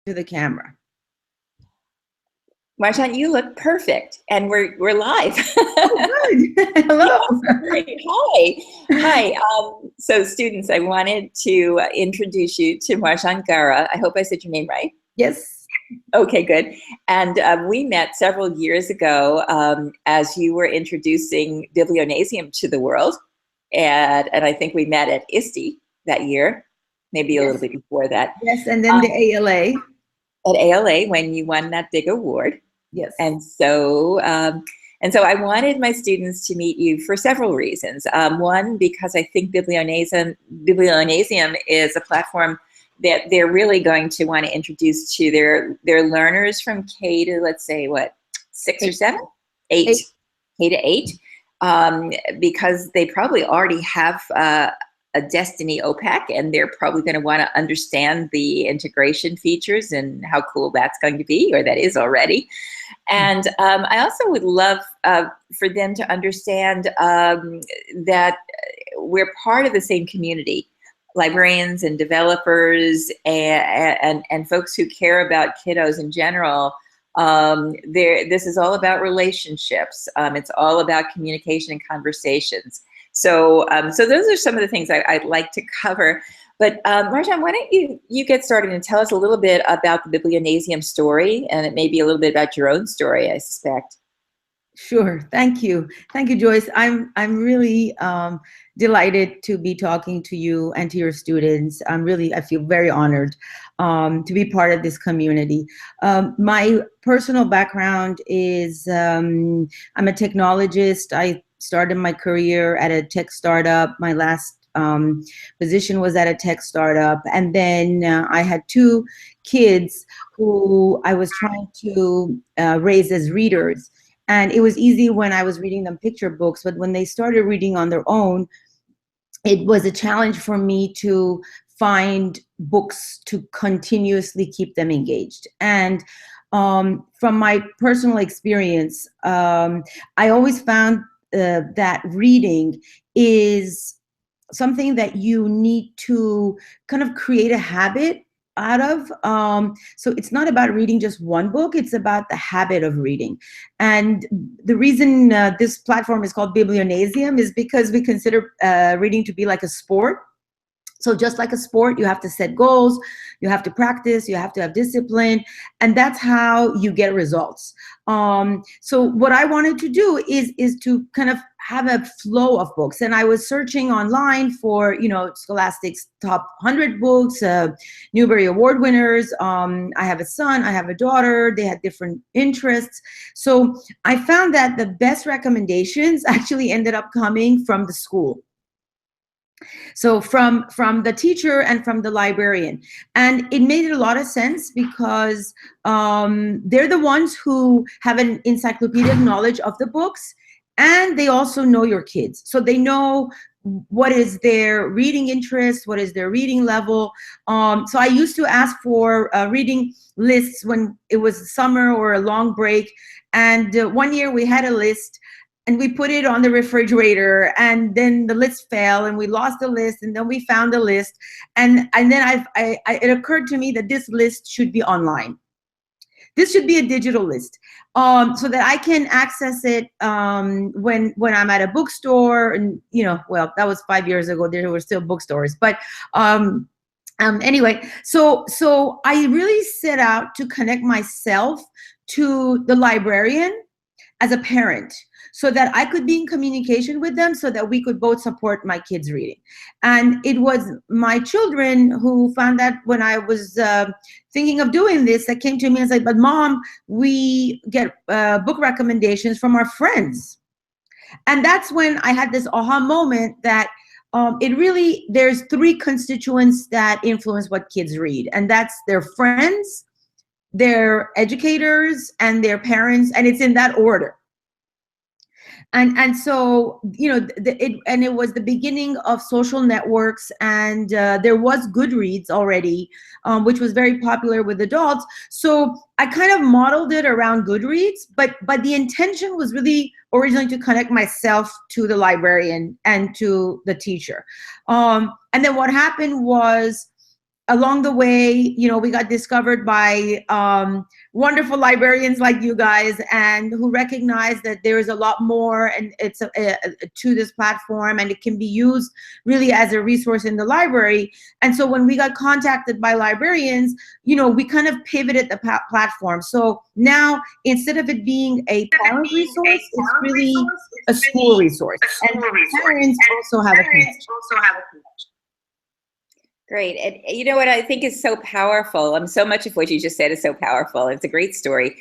to the camera. Marjan, you look perfect, and we're live. Oh, good. Hello. Yes, great. Hi, hi. So, students, I wanted to introduce you to Marjan Ghara. I hope I said your name right. Yes. Okay, good. And we met several years ago as you were introducing Biblionasium to the world, and I think we met at ISTE that year, maybe a little Yes. bit before that. Yes. And then the ALA. At ALA when you won that big award. Yes. And so I wanted my students to meet you for several reasons. One, because I think Biblionasium is a platform that they're really going to want to introduce to their learners from K to, let's say, what, 6 or 7? 8. K to 8. Because they probably already have a Destiny OPAC, and they're probably going to want to understand the integration features and how cool that's going to be, or that is already. And I also would love for them to understand that we're part of the same community, librarians and developers and folks who care about kiddos in general. This is all about relationships. It's all about communication and conversations. So those are some of the things I'd like to cover. But Marjan, why don't you get started and tell us a little bit about the Biblionasium story, and it may be a little bit about your own story, I suspect. Sure. Thank you. Thank you, Joyce. I'm really delighted to be talking to you and to your students. I feel very honored to be part of this community. My personal background is I'm a technologist. I started my career at a tech startup. My last position was at a tech startup. And then I had 2 kids who I was trying to raise as readers. And it was easy when I was reading them picture books, but when they started reading on their own, it was a challenge for me to find books to continuously keep them engaged. And from my personal experience, I always found that reading is something that you need to kind of create a habit out of. So it's not about reading just one book, it's about the habit of reading. And the reason this platform is called Biblionasium is because we consider reading to be like a sport. So just like a sport, you have to set goals, you have to practice, you have to have discipline, and that's how you get results. So what I wanted to do is to kind of have a flow of books. And I was searching online for, Scholastic's top 100 books, Newbery Award winners. I have a son, I have a daughter, they had different interests. So I found that the best recommendations actually ended up coming from the school. So from the teacher and from the librarian. And it made a lot of sense because they're the ones who have an encyclopedic knowledge of the books, and they also know your kids. So they know what is their reading interest, what is their reading level. So I used to ask for reading lists when it was summer or a long break. And one year we had a list, and we put it on the refrigerator, and then the list fell, and we lost the list, and then we found the list, and then it occurred to me that this list should be online. This should be a digital list, so that I can access it when I'm at a bookstore. And well, that was 5 years ago. There were still bookstores, but anyway, so I really set out to connect myself to the librarian as a parent, so that I could be in communication with them, so that we could both support my kids' reading. And it was my children who found that when I was thinking of doing this, that came to me and said, "But Mom, we get book recommendations from our friends." And that's when I had this aha moment that there's 3 constituents that influence what kids read. And that's their friends, their educators, and their parents. And it's in that order. And so it was the beginning of social networks, and there was Goodreads already, which was very popular with adults. So I kind of modeled it around Goodreads, but the intention was really originally to connect myself to the librarian and to the teacher. And then what happened was along the way, we got discovered by wonderful librarians like you guys, and who recognize that there is a lot more, and it's to this platform, and it can be used really as a resource in the library. And so when we got contacted by librarians, we kind of pivoted the platform. So now, instead of it being a parent resource, it's really a school resource. And parents also have a connection. Great. And you know what I think is so powerful? So much of what you just said is so powerful. It's a great story.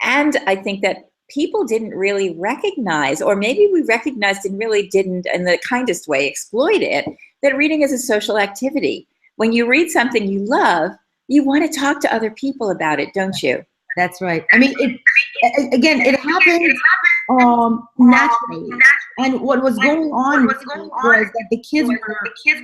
And I think that people didn't really recognize, or maybe we recognized and really didn't, in the kindest way, exploit it, that reading is a social activity. When you read something you love, you want to talk to other people about it, don't you? That's right. I mean, it happened naturally. And what was going on was that the kids were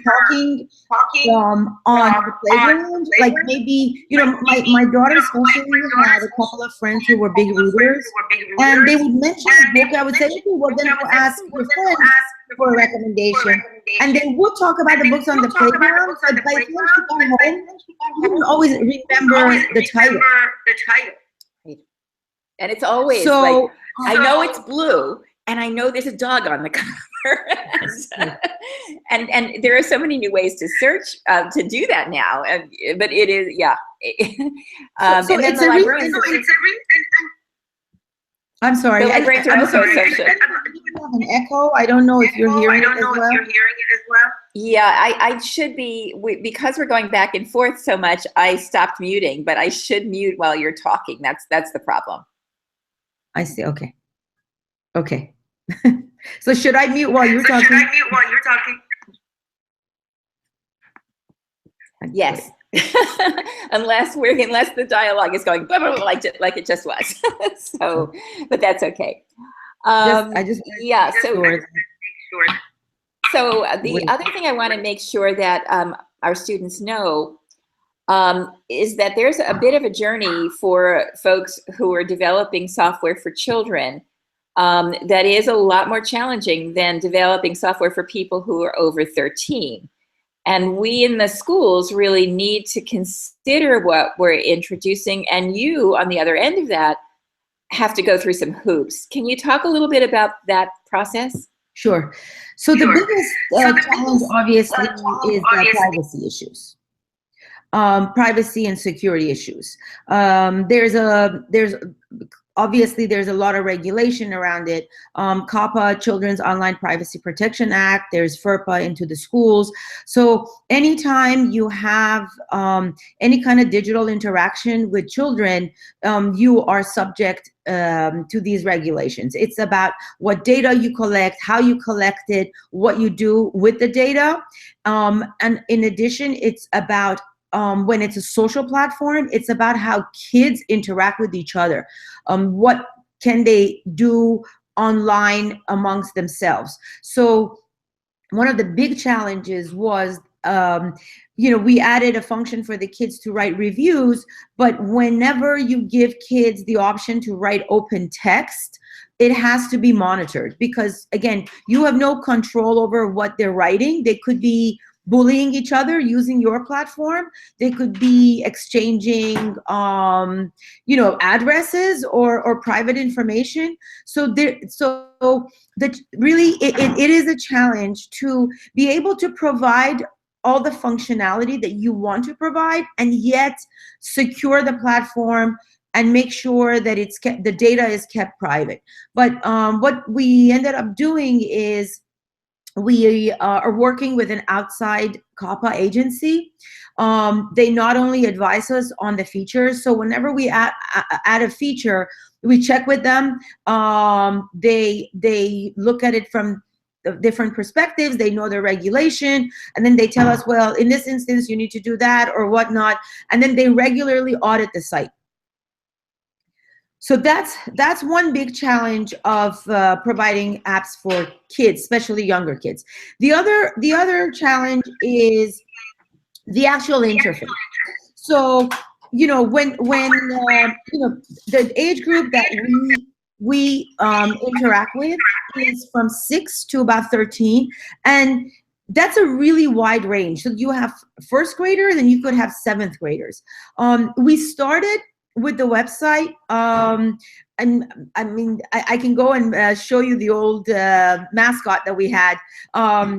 talking on the playground. Like, maybe, my daughter especially had a couple of friends who were big readers, and they would mention the book. I would say, okay, well, then go ask your friends for a recommendation. And they would talk about the books on the playground, but by the time she got home, she didn't always remember the title. And it's always like, I know it's blue, and I know there's a dog on the cover. and there are so many new ways to search to do that now. But it is, yeah. So and then it's the a librarians. I'm sorry. The librarians are also social. I have an echo. I don't know if you're hearing it as well. Yeah, I should be, because we're going back and forth so much, I stopped muting, but I should mute while you're talking. That's the problem. I see. Okay. So should I mute while you're talking? Yes. unless the dialogue is going blah, blah, blah, like it just was. So, but that's okay. Yeah. So the other thing I want to make sure that our students know is that there's a bit of a journey for folks who are developing software for children that is a lot more challenging than developing software for people who are over 13. And we in the schools really need to consider what we're introducing, and you, on the other end of that, have to go through some hoops. Can you talk a little bit about that process? Sure. So the biggest challenge, obviously, is the privacy issues. Privacy and security issues. Obviously, there's a lot of regulation around it. COPPA, Children's Online Privacy Protection Act, there's FERPA into the schools. So anytime you have any kind of digital interaction with children, you are subject to these regulations. It's about what data you collect, how you collect it, what you do with the data. And in addition, it's about when it's a social platform, it's about how kids interact with each other. What can they do online amongst themselves? So one of the big challenges was, we added a function for the kids to write reviews, but whenever you give kids the option to write open text, it has to be monitored, because, again, you have no control over what they're writing. They could be bullying each other using your platform. They could be exchanging, addresses or private information. So really, it is a challenge to be able to provide all the functionality that you want to provide, and yet secure the platform and make sure that the data is kept private. But what we ended up doing is, we are working with an outside COPPA agency. They not only advise us on the features, so whenever we add a feature, we check with them. They look at it from different perspectives. They know the regulation, and then they tell us, well, in this instance, you need to do that or whatnot. And then they regularly audit the site. So that's one big challenge of providing apps for kids, especially younger kids. The other challenge is the actual interface. So when the age group that we interact with is from 6 to about 13, and that's a really wide range. So you have first graders and you could have seventh graders. We started with the website. And I mean, I can go and show you the old mascot that we had,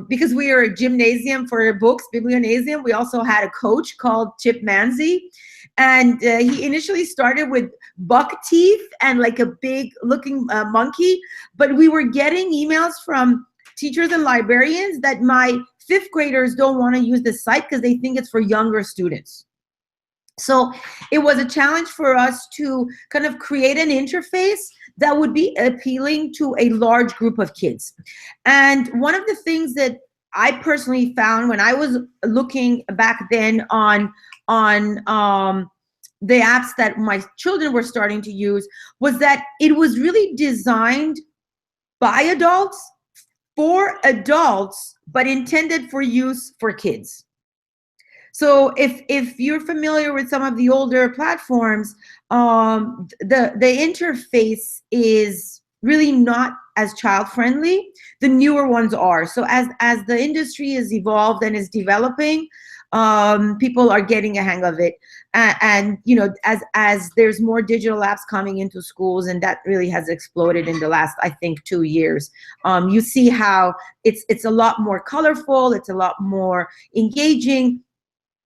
because we are a gymnasium for books, biblionasium. We also had a coach called Chip Manzi. And he initially started with buck teeth and like a big looking monkey. But we were getting emails from teachers and librarians that my fifth graders don't want to use the site because they think it's for younger students. So it was a challenge for us to kind of create an interface that would be appealing to a large group of kids. And one of the things that I personally found when I was looking back then on the apps that my children were starting to use was that it was really designed by adults for adults, but intended for use for kids. So if you're familiar with some of the older platforms, the interface is really not as child friendly. The newer ones are. So as the industry is evolved and is developing, people are getting a hang of it. And you know, as there's more digital apps coming into schools, and that really has exploded in the last, I think, 2 years. You see how it's a lot more colorful. It's a lot more engaging.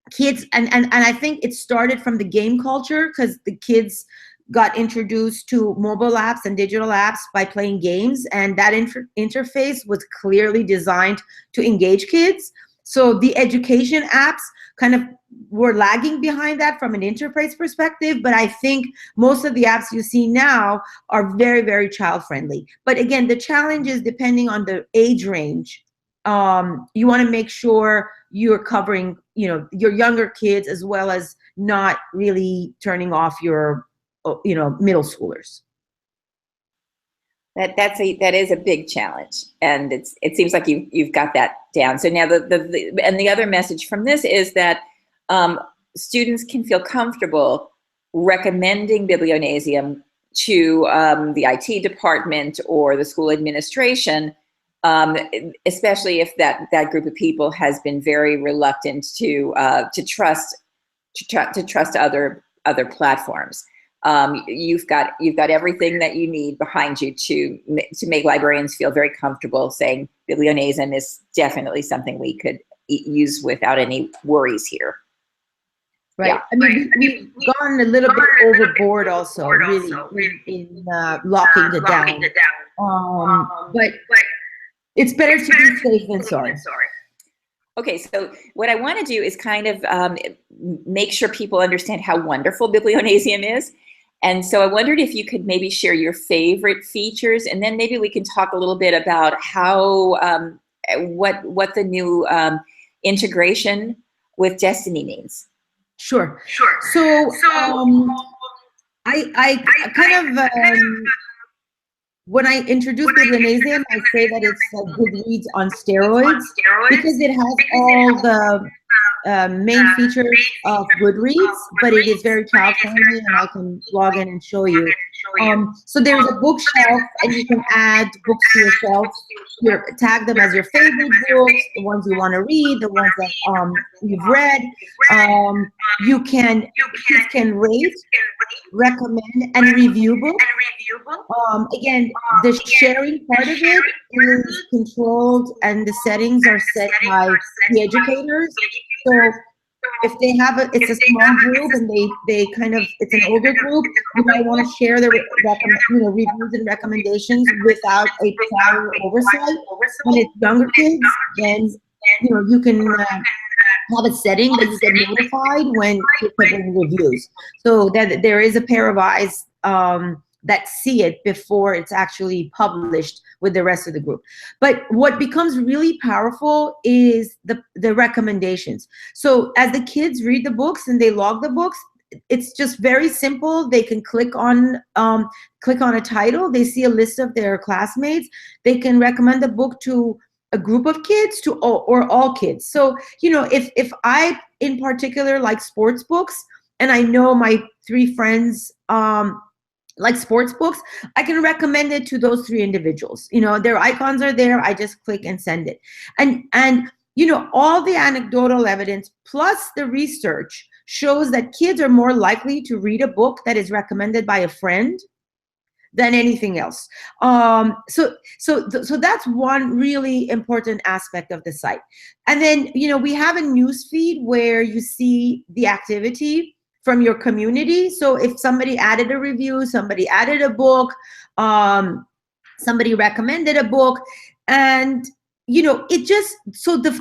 Kids, and I think it started from the game culture because the kids got introduced to mobile apps and digital apps by playing games, and that interface was clearly designed to engage kids. So the education apps kind of were lagging behind that from an interface perspective, but I think most of the apps you see now are very, very child friendly. But again, the challenge is depending on the age range. You want to make sure you're covering, you know, your younger kids as well as not really turning off your, you know, middle schoolers. That is a big challenge, and it seems like you've got that down. So now the other message from this is that students can feel comfortable recommending Biblionasium to the IT department or the school administration, especially if that group of people has been very reluctant to trust other platforms. You've got everything that you need behind you to make librarians feel very comfortable saying Biblionasium is definitely something we could use without any worries here. Right. Yeah. I mean, we've gone a little bit overboard also, really, in locking it down. But it's better to be safe than sorry. Okay, so what I want to do is kind of make sure people understand how wonderful Biblionasium is. And so I wondered if you could maybe share your favorite features, and then maybe we can talk a little bit about how what the new integration with Destiny means. Sure. So I kind of when I introduce Biblionasium, I say that it's like Goodreads on steroids because it has all the main features of Goodreads, but it is very child friendly, and I can log in and show you. So there's a bookshelf, and you can add books to your shelf. You tag them as your favorite books, the ones you want to read, the ones that you've read. Kids can rate, recommend, and review books. Again, the sharing part of it is controlled, and the settings are set by the educators. So if they have it's a small group and they kind of, it's an older group, you might want to share the reviews and recommendations without a prior oversight. When it's younger kids, then you can have a setting that you get notified when you're putting reviews, so that there is a pair of eyes that see it before it's actually published with the rest of the group. But what becomes really powerful is the recommendations. So as the kids read the books and they log the books, it's just very simple. They can click on a title. They see a list of their classmates. They can recommend a book to a group of kids or all kids. So, if I in particular like sports books, and I know my 3 friends like sports books, I can recommend it to those 3 individuals. Their icons are there. I just click and send it. And all the anecdotal evidence plus the research shows that kids are more likely to read a book that is recommended by a friend than anything else. So that's one really important aspect of the site. And then, we have a news feed where you see the activity from your community. So if somebody added a review, somebody added a book, somebody recommended a book, and it just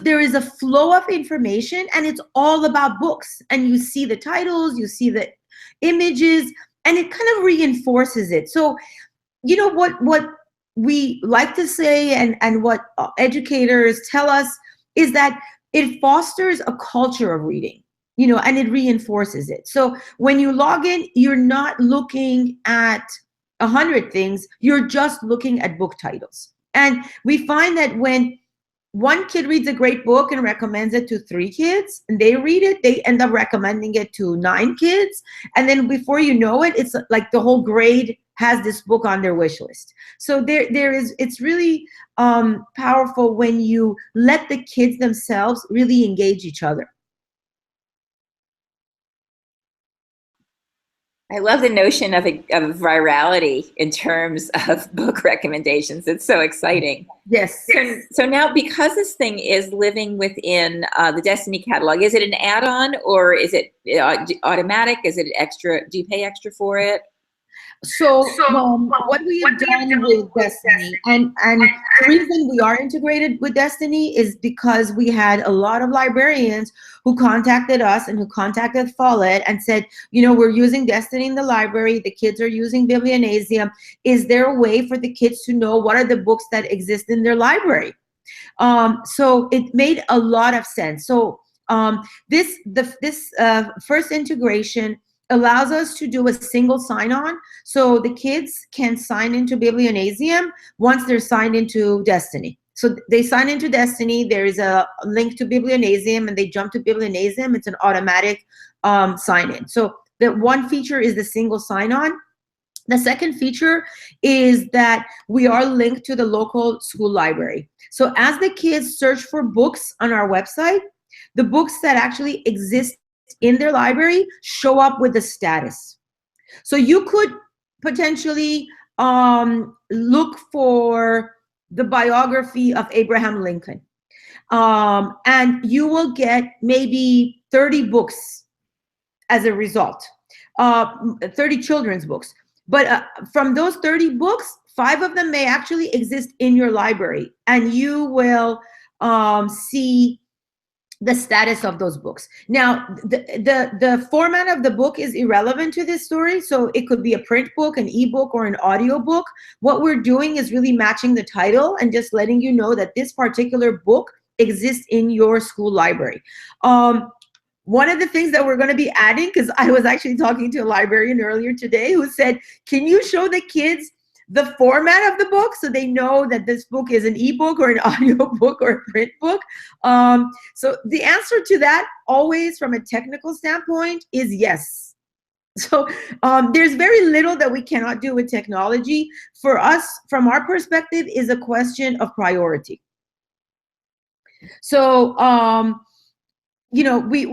there is a flow of information, and it's all about books, and you see the titles, you see the images, and it kind of reinforces it. So what we like to say, and what educators tell us, is that it fosters a culture of reading, and it reinforces it. So when you log in, you're not looking at 100 things, you're just looking at book titles. And we find that when one kid reads a great book and recommends it to 3 kids, and they read it, they end up recommending it to 9 kids. And then before you know it, it's like the whole grade has this book on their wish list. So it's really powerful when you let the kids themselves really engage each other. I love the notion of virality in terms of book recommendations. It's so exciting. Yes. So now, because this thing is living within the Destiny catalog, is it an add-on, or is it automatic? Is it extra? Do you pay extra for it? So what we have done with Destiny, and the reason we are integrated with Destiny is because we had a lot of librarians who contacted us and who contacted Follett and said, we're using Destiny in the library, the kids are using Biblionasium. Is there a way for the kids to know what are the books that exist in their library? So it made a lot of sense. So this first integration allows us to do a single sign-on, so the kids can sign into Biblionasium once they're signed into Destiny. So they sign into Destiny, there is a link to Biblionasium, and they jump to Biblionasium. It's an automatic sign-in. So the one feature is the single sign-on. The second feature is that we are linked to the local school library. So as the kids search for books on our website, the books that actually exist in their library show up with the status. So you could potentially look for the biography of Abraham Lincoln, and you will get maybe 30 books as a result, 30 children's books. But from those 30 books, 5 of them may actually exist in your library, and you will see the status of those books. Now, the format of the book is irrelevant to this story. So it could be a print book, an ebook, or an audio book. What we're doing is really matching the title and just letting you know that this particular book exists in your school library. One of the things that we're going to be adding, because I was actually talking to a librarian earlier today who said, can you show the kids the format of the book so they know that this book is an ebook or an audio book or a print book? So the answer to that, always from a technical standpoint, is yes. So there's very little that we cannot do with technology. For us, from our perspective, is a question of priority. So we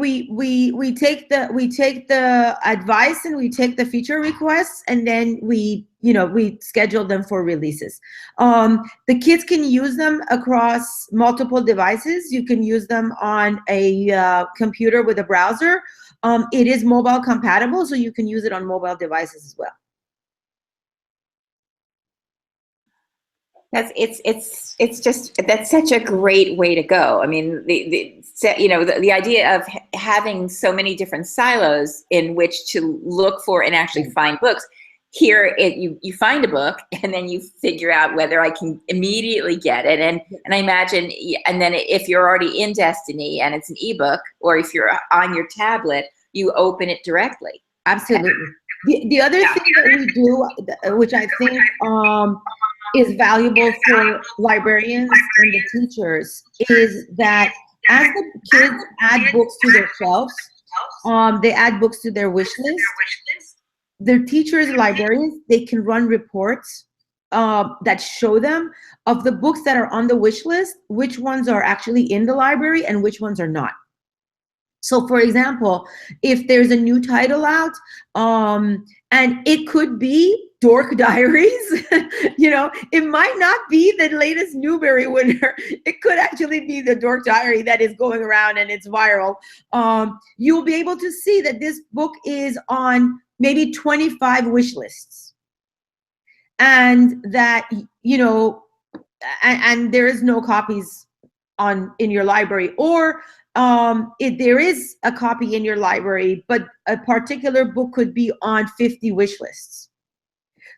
take the advice, and we take the feature requests, and then we schedule them for releases. The kids can use them across multiple devices. You can use them on a computer with a browser. It is mobile compatible, so you can use it on mobile devices as well. That's such a great way to go. I mean, the idea of having so many different silos in which to look for and actually find books. Here, you find a book, and then you figure out whether I can immediately get it. And I imagine, and then if you're already in Destiny and it's an ebook, or if you're on your tablet, you open it directly. Absolutely. The other thing that we do, which I think is valuable for librarians and the teachers, is that as the kids add books to their shelves, they add books to their wish list. Their teachers, librarians, they can run reports that show them of the books that are on the wish list, which ones are actually in the library and which ones are not. So for example, if there's a new title out, and it could be Dork Diaries, it might not be the latest Newbery winner. It could actually be the Dork Diary that is going around and it's viral. You'll be able to see that this book is on maybe 25 wish lists. And that, and there is no copies in your library, or there is a copy in your library, but a particular book could be on 50 wish lists.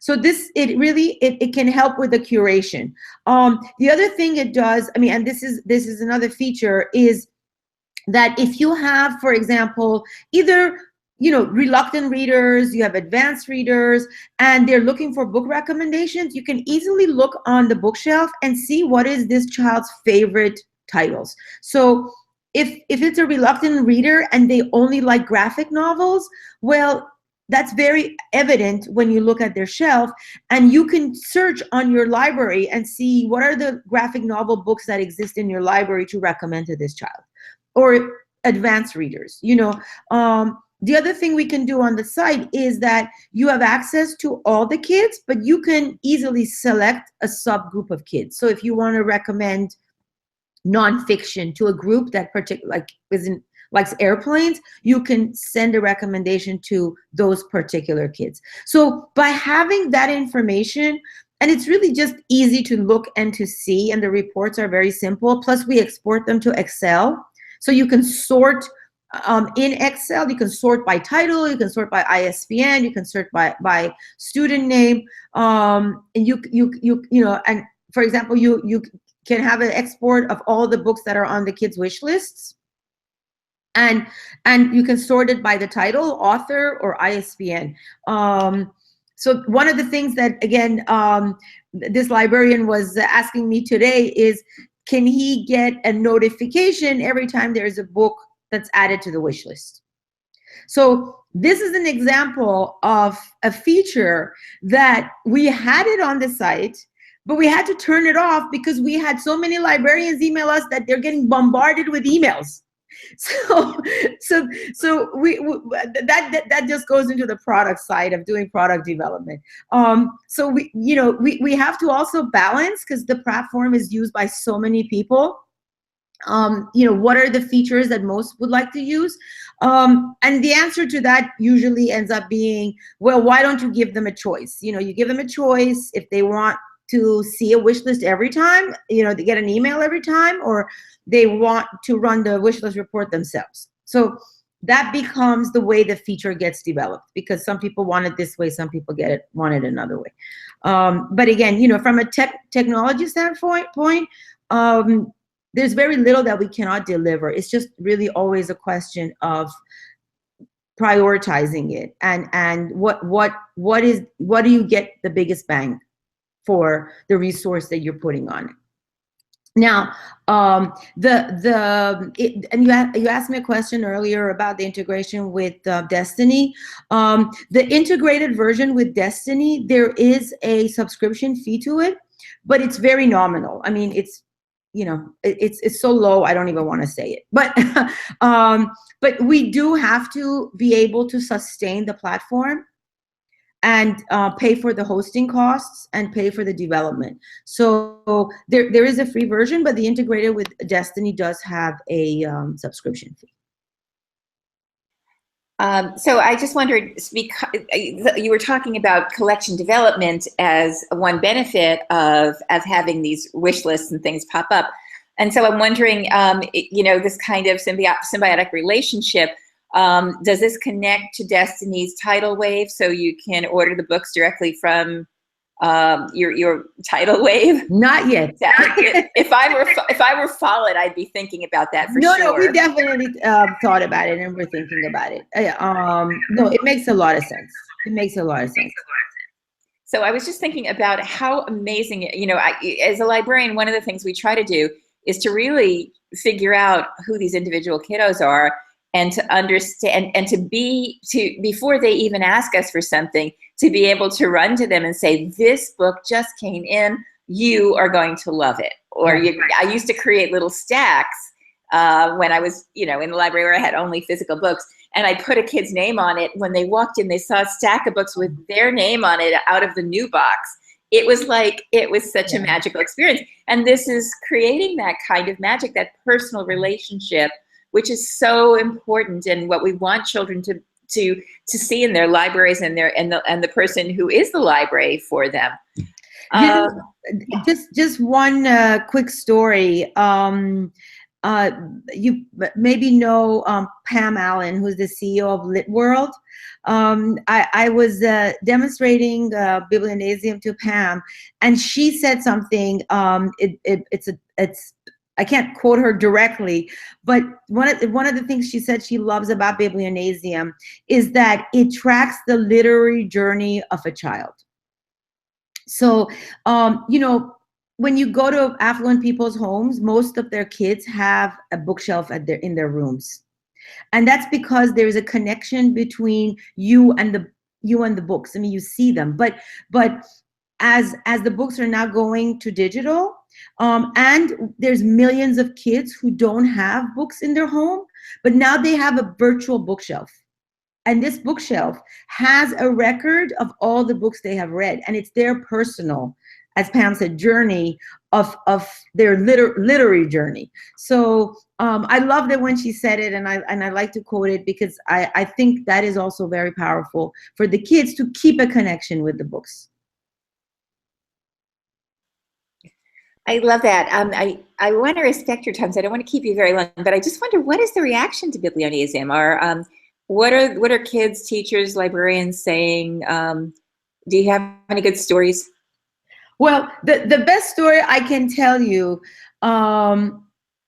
So it can help with the curation. The other thing it does, and this is another feature, is that if you have, for example, either reluctant readers, you have advanced readers, and they're looking for book recommendations, you can easily look on the bookshelf and see what is this child's favorite titles. So if it's a reluctant reader and they only like graphic novels, well, that's very evident when you look at their shelf, and you can search on your library and see what are the graphic novel books that exist in your library to recommend to this child. Or advanced readers, the other thing we can do on the site is that you have access to all the kids, but you can easily select a subgroup of kids. So if you want to recommend nonfiction to a group that likes airplanes, you can send a recommendation to those particular kids. So by having that information, and it's really just easy to look and to see, and the reports are very simple. Plus we export them to Excel. So you can sort in Excel, you can sort by title, you can sort by ISBN, you can sort by student name, and and for example, you can have an export of all the books that are on the kids' wish lists, and you can sort it by the title, author, or ISBN. So one of the things that, again, this librarian was asking me today is, can he get a notification every time there is a book that's added to the wish list? So this is an example of a feature that we had it on the site, but we had to turn it off because we had so many librarians email us that they're getting bombarded with emails. So that just goes into the product side of doing product development. So we have to also balance, because the platform is used by so many people. What are the features that most would like to use? And the answer to that usually ends up being, well, why don't you give them a choice? You give them a choice if they want to see a wish list every time, they get an email every time, or they want to run the wish list report themselves. So that becomes the way the feature gets developed, because some people want it this way, some people want it another way. But again, from a technology standpoint, there's very little that we cannot deliver. It's just really always a question of prioritizing it, and what do you get the biggest bang for the resource that you're putting on it. Now, and you asked me a question earlier about the integration with Destiny. The integrated version with Destiny, there is a subscription fee to it, but it's very nominal. It's it's so low, I don't even want to say it. But we do have to be able to sustain the platform and pay for the hosting costs and pay for the development. So there is a free version, but the integrated with Destiny does have a subscription fee. So I just wondered, because you were talking about collection development as one benefit of having these wish lists and things pop up. And so I'm wondering, this kind of symbiotic relationship, does this connect to Destiny's Tidal Wave, so you can order the books directly from your Tidal Wave? Not yet. If I were Follett, I'd be thinking about that for sure. No, we definitely thought about it, and we're thinking about it. No, it makes a lot of sense. It makes a lot of sense. So I was just thinking about how amazing, as a librarian, one of the things we try to do is to really figure out who these individual kiddos are, and to understand, and to before they even ask us for something, to be able to run to them and say, this book just came in, you are going to love it. Or I used to create little stacks when I was, in the library where I had only physical books, and I put a kid's name on it. When they walked in, they saw a stack of books with their name on it out of the new box. It was such a magical experience. And this is creating that kind of magic, that personal relationship, which is so important, and what we want children to see in their libraries, and the person who is the library for them. Just one quick story. You maybe know Pam Allen, who's the CEO of Lit World. I was demonstrating Biblionasium to Pam, and she said something. It's I can't quote her directly, but one of the things she said she loves about Biblionasium is that it tracks the literary journey of a child. So, when you go to affluent people's homes, most of their kids have a bookshelf in their rooms. And that's because there's a connection between you and the books. I mean, you see them, but as the books are now going to digital, and there's millions of kids who don't have books in their home, but now they have a virtual bookshelf. And this bookshelf has a record of all the books they have read, and it's their personal, as Pam said, journey of their literary journey. So I loved it when she said it, and I like to quote it because I think that is also very powerful for the kids to keep a connection with the books. I love that. I want to respect your time, so I don't want to keep you very long, but I just wonder, what is the reaction to Biblionasium? Or what are kids, teachers, librarians saying? Do you have any good stories? Well, the best story I can tell you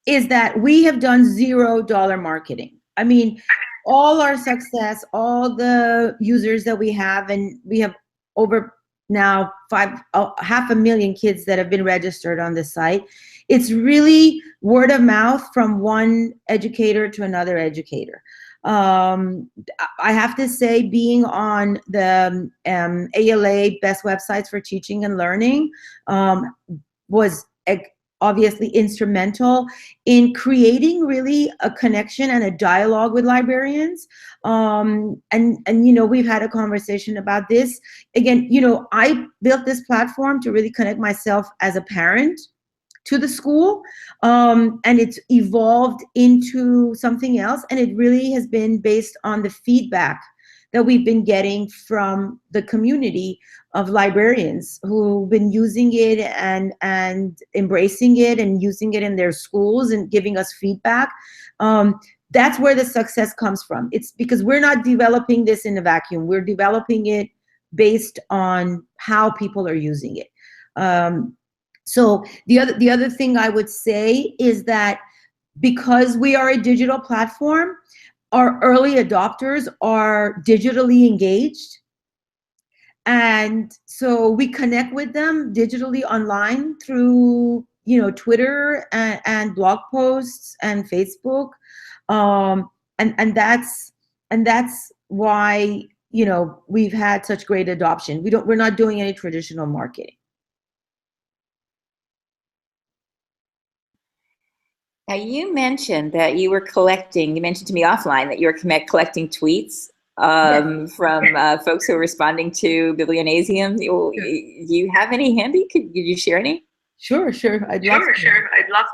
is that we have done $0 marketing. I mean, all our success, all the users that we have, and we have over now 500,000 kids that have been registered on the site. It's really word of mouth from one educator to another educator. I have to say, being on the ALA Best Websites for Teaching and Learning was obviously instrumental in creating really a connection and a dialogue with librarians. And we've had a conversation about this. Again, I built this platform to really connect myself as a parent to the school, and it's evolved into something else, and it really has been based on the feedback that we've been getting from the community of librarians who've been using it and embracing it and using it in their schools and giving us feedback. That's where the success comes from. It's because we're not developing this in a vacuum. We're developing it based on how people are using it. So the other thing I would say is that because we are a digital platform, our early adopters are digitally engaged. And so we connect with them digitally online through, Twitter and blog posts and Facebook. And that's why, we've had such great adoption. We're not doing any traditional marketing. Now, you mentioned that you were collecting, you mentioned to me offline that you were collecting tweets from folks who are responding to Biblionasium. Do you have any handy? Could you share any? Sure. I'd love to.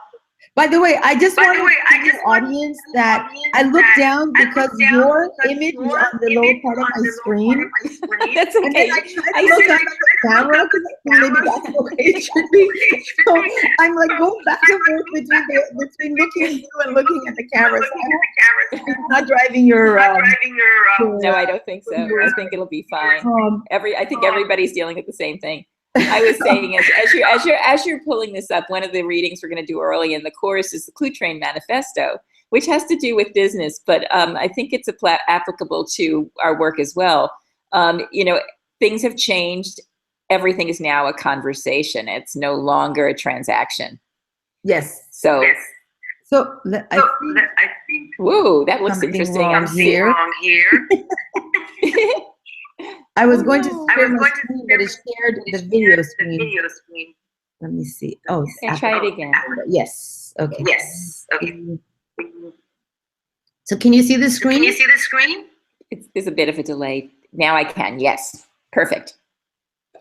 By the way, I just want to tell the audience that I look down because your image is on the lower part of my screen. That's okay. I look at the camera because maybe that's the way it should be. So I'm like going back and forth between looking at you and looking at the camera. So I'm not driving your. No, I don't think so. I think it'll be fine. I think everybody's dealing with the same thing. I was saying, as you're pulling this up, one of the readings we're going to do early in the course is the Clue Train Manifesto, which has to do with business, but I think it's applicable to our work as well. Things have changed. Everything is now a conversation. It's no longer a transaction. Yes. So I think Whoa, that looks something interesting. wrong here. I was Oh going to no. share my screen, but it shared the video screen. Let me see. Oh, it's Okay, try it again. yes. Okay. So can you see the screen? There's a bit of a delay. Now I can. Yes. Perfect.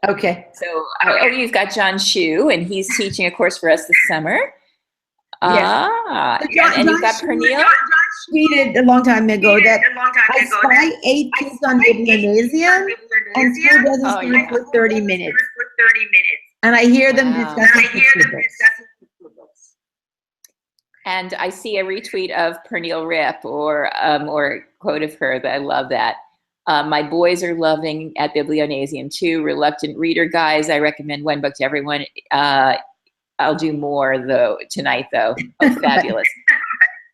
Okay. So, you've got John Shu, and he's teaching a course for us this summer. Yes. And you've got Pernille. Tweeted a long time ago that I spy 8 kids on Bibliomasium and school doesn't start for 30 minutes. And I hear them discussing the books. And I see a retweet of Pernille Rip or a quote of her that I love that. My boys are loving at Biblionasium too. Reluctant reader guys. I recommend one book to everyone. I'll do more though tonight though. Oh, fabulous.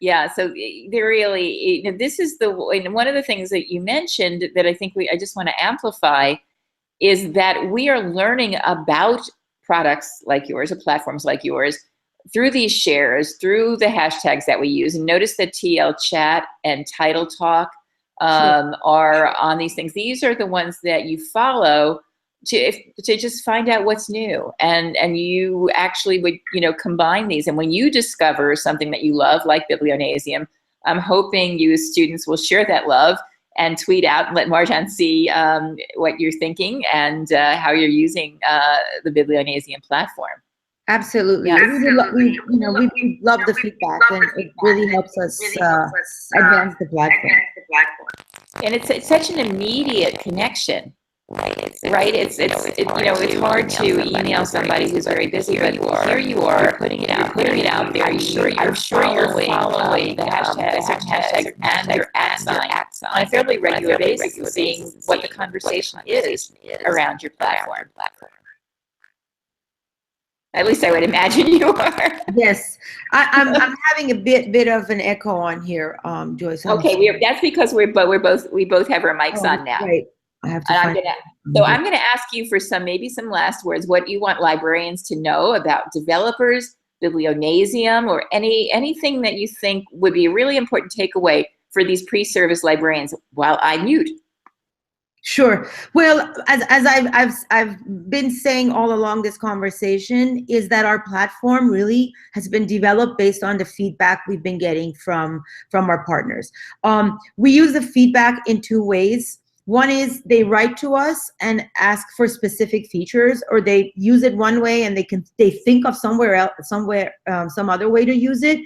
Yeah, so they're really, this is one of the things that you mentioned that I think I just want to amplify is that we are learning about products like yours or platforms like yours through these shares, through the hashtags that we use. And notice that TL Chat and Title Talk are on these things. These are the ones that you follow to just find out what's new, and you actually would combine these. And when you discover something that you love, like Biblionasium, I'm hoping you students will share that love and tweet out and let Marjan see what you're thinking and how you're using the Biblionasium platform. Absolutely. Yeah. We love the feedback, and it really helps us advance the platform. And it's such an immediate connection. Right. It's hard to email somebody who's very busy, but here you are putting it out there. I'm sure you're following the hashtags and your at sign on a fairly regular basis, and seeing what the conversation is around your platform. At least I would imagine you are. Yes, I'm having a bit of an echo on here, Joyce. Okay, that's because we both have our mics on now. Right. I have to. I'm gonna ask you for some last words. What you want librarians to know about developers, Biblionasium, or anything that you think would be a really important takeaway for these pre-service librarians while I mute. Sure. Well, as I've been saying all along this conversation, is that our platform really has been developed based on the feedback we've been getting from our partners. We use the feedback in 2 ways. One is they write to us and ask for specific features, or they use it one way and they think of some other way to use it.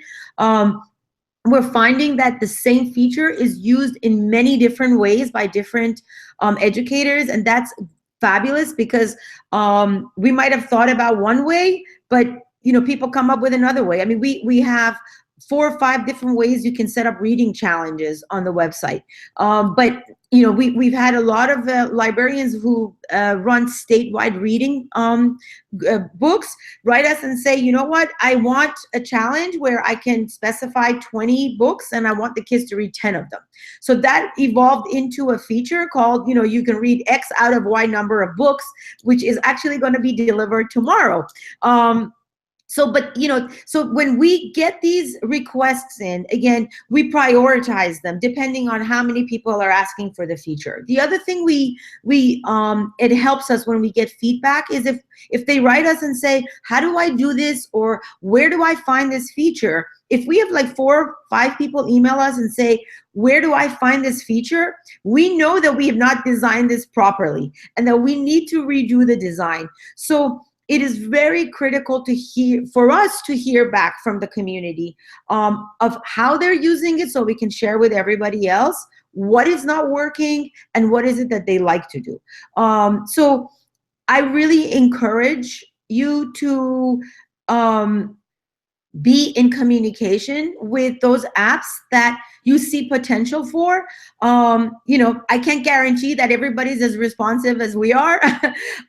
We're finding that the same feature is used in many different ways by different educators, and that's fabulous because we might have thought about one way, but people come up with another way. I mean, we have 4 or 5 different ways you can set up reading challenges on the website. But we've had a lot of librarians who run statewide reading books write us and say, you know what, I want a challenge where I can specify 20 books and I want the kids to read 10 of them. So that evolved into a feature called, you can read X out of Y number of books, which is actually going to be delivered tomorrow. So when we get these requests in, again, we prioritize them depending on how many people are asking for the feature. The other thing it helps us when we get feedback is if they write us and say, how do I do this? Or where do I find this feature? If we have like 4 or 5 people email us and say, where do I find this feature? We know that we have not designed this properly and that we need to redo the design. So it is very critical for us to hear back from the community of how they're using it, so we can share with everybody else what is not working and what is it that they like to do. So I really encourage you to be in communication with those apps that you see potential for. I can't guarantee that everybody's as responsive as we are,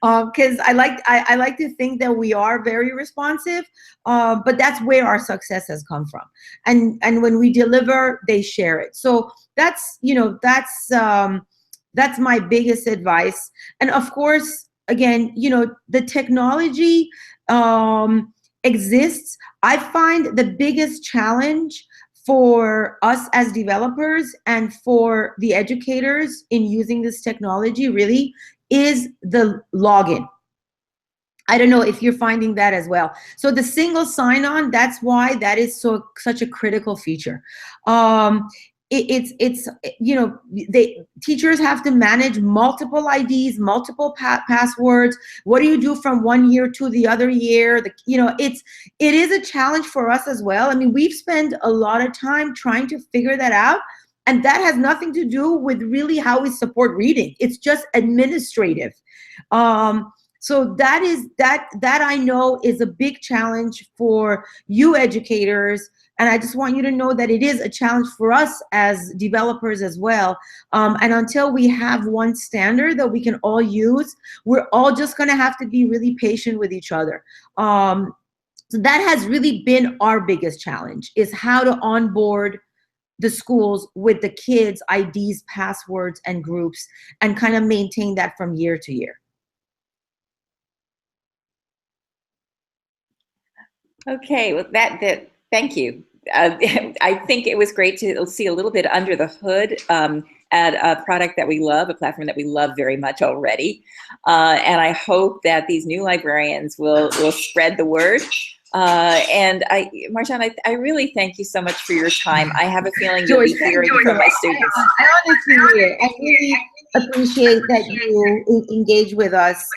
because I like to think that we are very responsive, but that's where our success has come from. And when we deliver, they share it. So that's my biggest advice. And of course, again, the technology, exists. I find the biggest challenge for us as developers and for the educators in using this technology really is the login. I don't know if you're finding that as well. So the single sign-on, that's why that is such a critical feature. It's you know, teachers have to manage multiple IDs, multiple passwords. What do you do from one year to the other year? You know, it is a challenge for us as well. I mean, we've spent a lot of time trying to figure that out. And that has nothing to do with really how we support reading. It's just administrative. So that I know is a big challenge for you educators. And I just want you to know that it is a challenge for us as developers as well. And until we have one standard that we can all use, we're all just going to have to be really patient with each other. So that has really been our biggest challenge, is how to onboard the schools with the kids' IDs, passwords, and groups, and kind of maintain that from year to year. Okay, well, thank you. I think it was great to see a little bit under the hood at a product that we love, a platform that we love very much already. And I hope that these new librarians will spread the word. And Marjan, I really thank you so much for your time. I have a feeling you'll be hearing from my students. I honestly do. I really appreciate that you engage with us.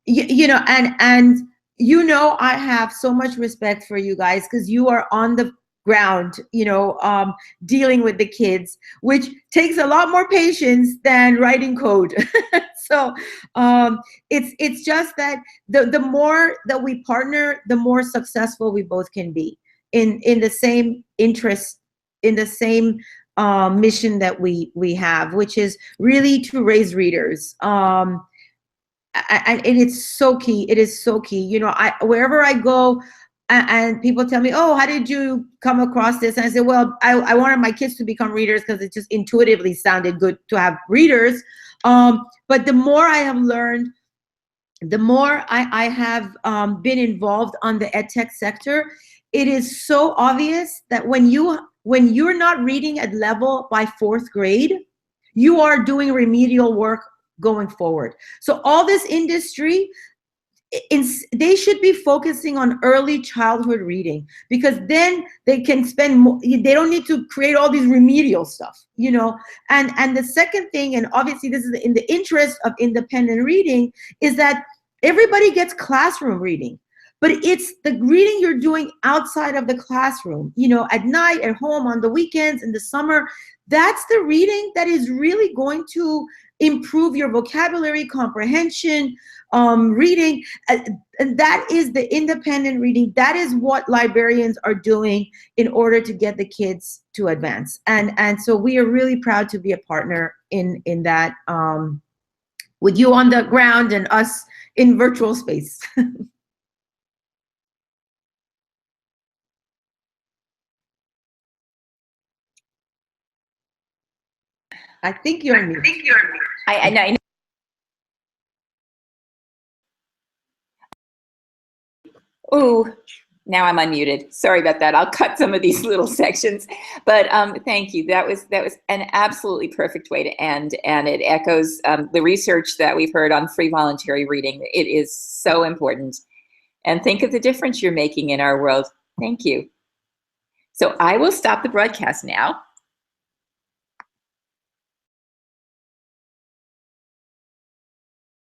You know, and you know, I have so much respect for you guys because you are on the ground, you know, dealing with the kids, which takes a lot more patience than writing code. So it's just that the more that we partner, the more successful we both can be in the same interest, in the same mission that we have, which is really to raise readers. And it's so key. It is so key. You know, wherever I go, and people tell me, "Oh, how did you come across this?" And I say, "Well, I wanted my kids to become readers because it just intuitively sounded good to have readers." But the more I have learned, the more I have been involved on the ed tech sector, it is so obvious that when you're not reading at level by 4th grade, you are doing remedial work going forward. So all this industry, they should be focusing on early childhood reading, because then they can spend more, they don't need to create all these remedial stuff, you know. And the second thing, and obviously this is in the interest of independent reading, is that everybody gets classroom reading, but it's the reading you're doing outside of the classroom, you know, at night, at home, on the weekends, in the summer. That's the reading that is really going to improve your vocabulary, comprehension, reading. And that is the independent reading. That is what librarians are doing in order to get the kids to advance. And so we are really proud to be a partner in that, with you on the ground and us in virtual space. I think you're on mute. I know. Oh, now I'm unmuted. Sorry about that. I'll cut some of these little sections. But thank you. That was an absolutely perfect way to end, and it echoes the research that we've heard on free voluntary reading. It is so important. And think of the difference you're making in our world. Thank you. So I will stop the broadcast now.